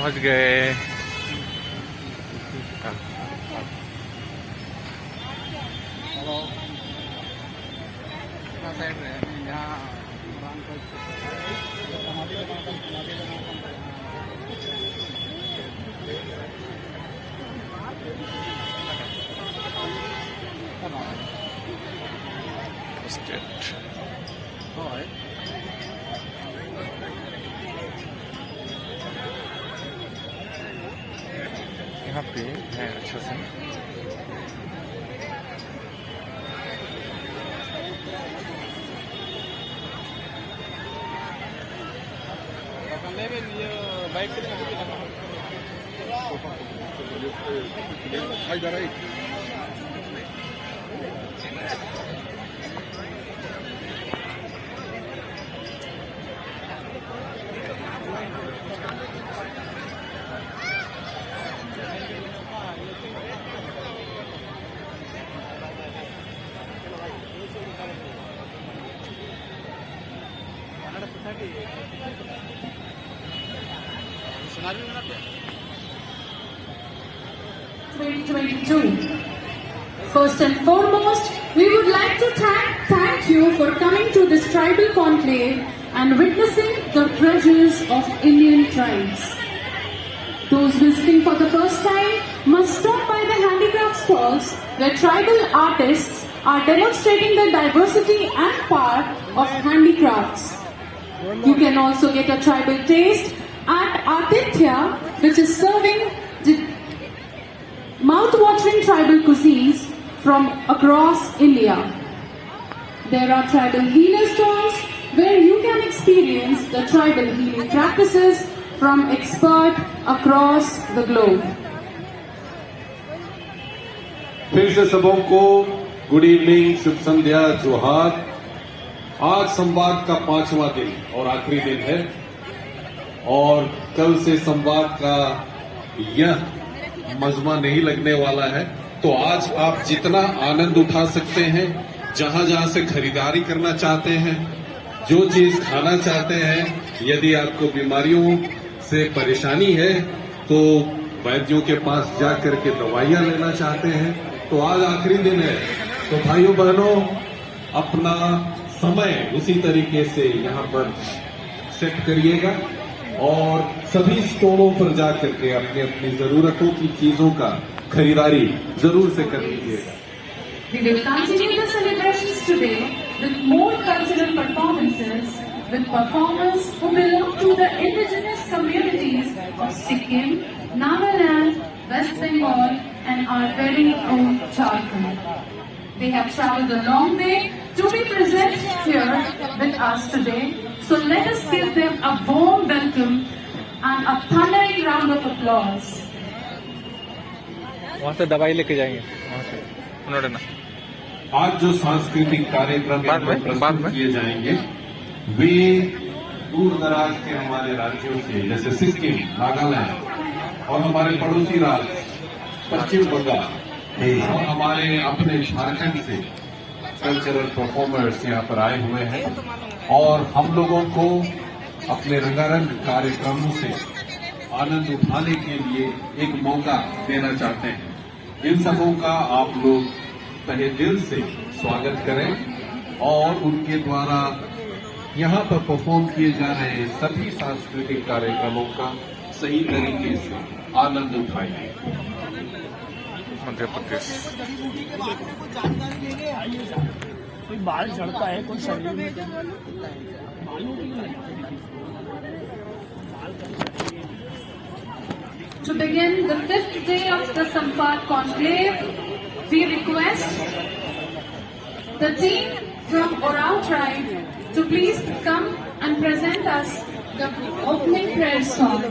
पहुंच गए। यहाँ पे है अच्छा से First and foremost, we would like to thank you for coming to this tribal conclave and witnessing the treasures of Indian tribes. Those visiting for the first time must stop by the handicraft stalls where tribal artists are demonstrating the diversity and power of handicrafts. You can also get a tribal taste at Aditya, which is serving mouth-watering tribal cuisines from across India. There are tribal healer stalls where you can experience the tribal healing practices from experts across the globe. फिर से सबों को good evening, शुभ संध्या, जोहार। आज संवाद का 5वां दिन और आखिरी दिन है और कल से संवाद का यह मजमा नहीं लगने वाला है। तो आज आप जितना आनंद उठा सकते हैं, जहां जहां से खरीदारी करना चाहते हैं, जो चीज खाना चाहते हैं, यदि आपको बीमारियों से परेशानी है तो वैद्यों के पास जा करके दवाइयां लेना चाहते हैं, तो आज आखिरी दिन है। तो भाइयों बहनों, अपना समय उसी तरीके से यहाँ पर सेट करिएगा और सभी स्टोरों पर जा करके अपनी अपनी जरूरतों की चीजों का खरीदारी जरूर से कर लीजिएगा। We will continue the celebrations today with more cultural performances with performers who belong to the indigenous communities of Sikkim, Nagaland, West Bengal and our very own Jharkhand. They have traveled a long way to be present here with us today. So let us give them a warm welcome and a thundering round of applause. वहाँ से दवाई लेके जाएंगे वहाँ से उन्होंने ना। आज जो सांस्कृतिक कार्यक्रम प्रस्तुत किए जाएंगे वे दूर दराज के हमारे राज्यों से, जैसे सिक्किम, नागालैंड और हमारे पड़ोसी राज्य पश्चिम बंगाल और हमारे अपने झारखंड से कल्चरल परफॉर्मर्स यहाँ पर आए हुए हैं और हम लोगों को अपने रंगारंग कार्यक्रमों से आनंद उठाने के लिए एक मौका देना चाहते हैं। इन सबों का आप लोग तहे दिल से स्वागत करें और उनके द्वारा यहाँ पर परफॉर्म किए जा रहे सभी सांस्कृतिक कार्यक्रमों का सही तरीके से आनंद उठाएं। मध्य प्रदेश कोई बाल झड़ता है, कोई शरीर में To begin the 5th day of the Sampad Conclave, we request the team from Orao tribe to please come and present us the opening prayer song.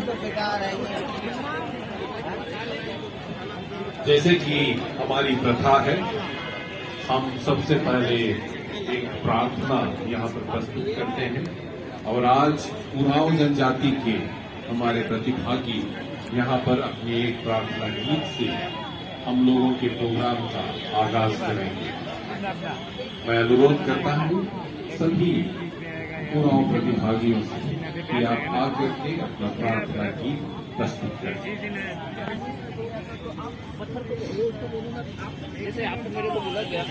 जैसे कि हमारी प्रथा है, हम सबसे पहले एक प्रार्थना यहाँ पर प्रस्तुत करते हैं और आज उरांव जनजाति के हमारे प्रतिभागी यहाँ पर अपने एक प्रार्थना गीत से हम लोगों के प्रोग्राम का आगाज करेंगे। मैं अनुरोध करता हूँ सभी उरांव प्रतिभागियों से कि आप आकर के अपना प्रार्थना गीत प्रस्तुत करें। जैसे आपको मेरे को बोला गया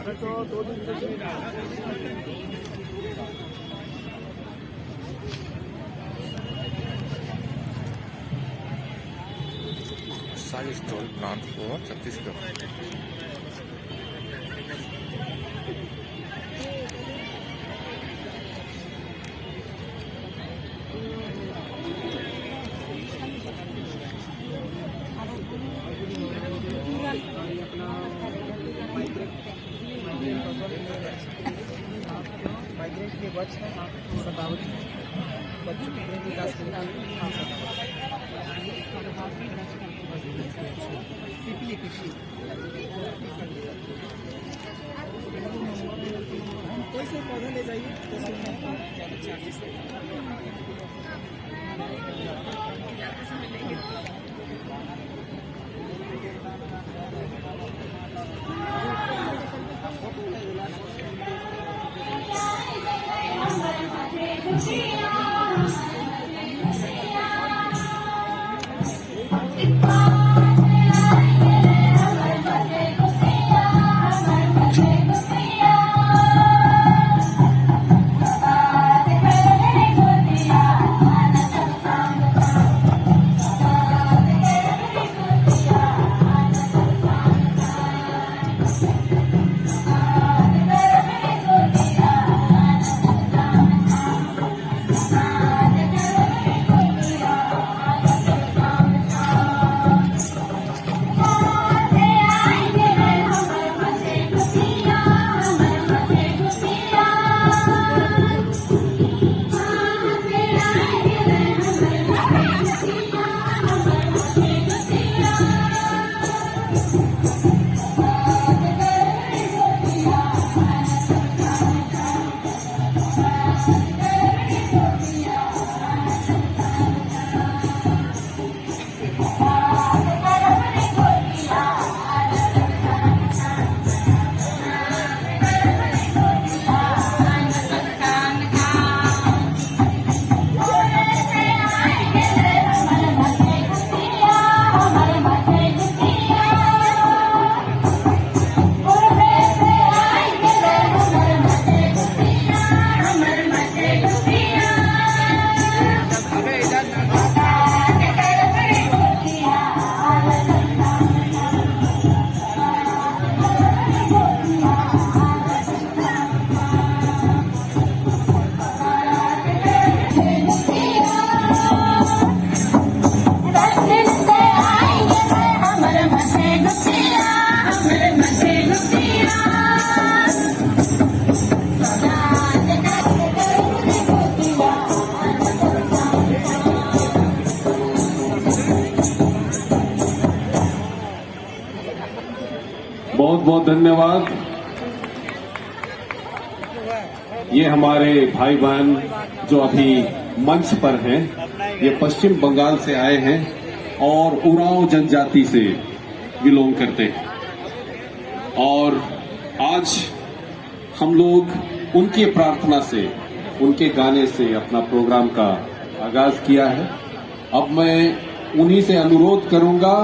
अगर तो 2 दिन सारी stall plan for Chhattisgarh. Migrate के बच्चे हैं सतावट बच्चों के विकास के कोई से पौधा ले जाइए ज़्यादा चार्जेस बहुत बहुत धन्यवाद। ये हमारे भाई बहन जो अभी मंच पर हैं, ये पश्चिम बंगाल से आए हैं और उरांव जनजाति से बिलोंग करते हैं और आज हम लोग उनकी प्रार्थना से, उनके गाने से अपना प्रोग्राम का आगाज किया है। अब मैं उन्हीं से अनुरोध करूंगा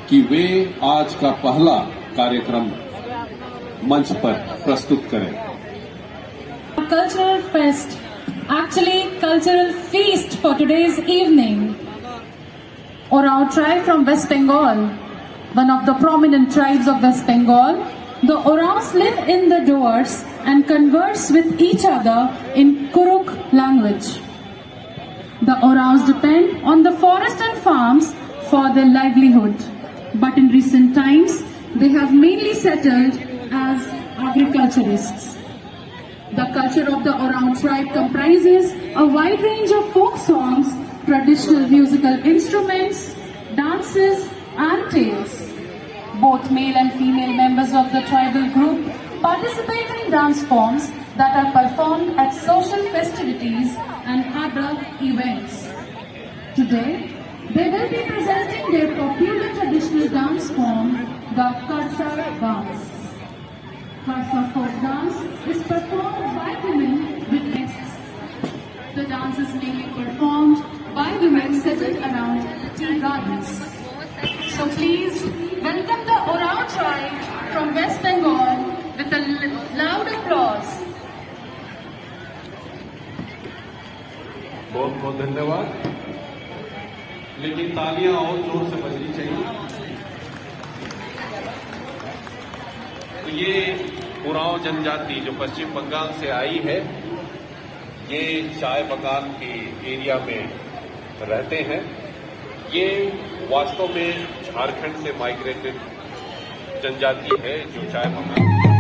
कि वे आज का पहला कार्यक्रम मंच पर प्रस्तुत करें। Cultural fest, actually cultural feast for today's evening. Orao tribe from West Bengal, one of the prominent tribes of West Bengal. The Oraos live in the doors and converse with each other in Kuruk language. The Oraos depend on the forest and farms for their livelihood, but in recent times they have mainly settled as agriculturists. The culture of the Orao tribe comprises a wide range of folk songs, traditional musical instruments, dances and tales. Both male and female members of the tribal group participate in dance forms that are performed at social festivities and other events. Today, they will be presenting their popular traditional dance form, the Karsa dance. Karsa folk dance is performed by women with guests. The dance is mainly performed by women 30 runs. So please welcome the Orao tribe from West Bengal with a loud applause. बहुत बहुत धन्यवाद। लेकिन तालियां और जोर से बजनी चाहिए। तो ये उरांव जनजाति जो पश्चिम बंगाल से आई है, ये चाय बगान के एरिया में रहते हैं। ये वास्तव में झारखंड से माइग्रेटेड जनजाति है जो चाय बगान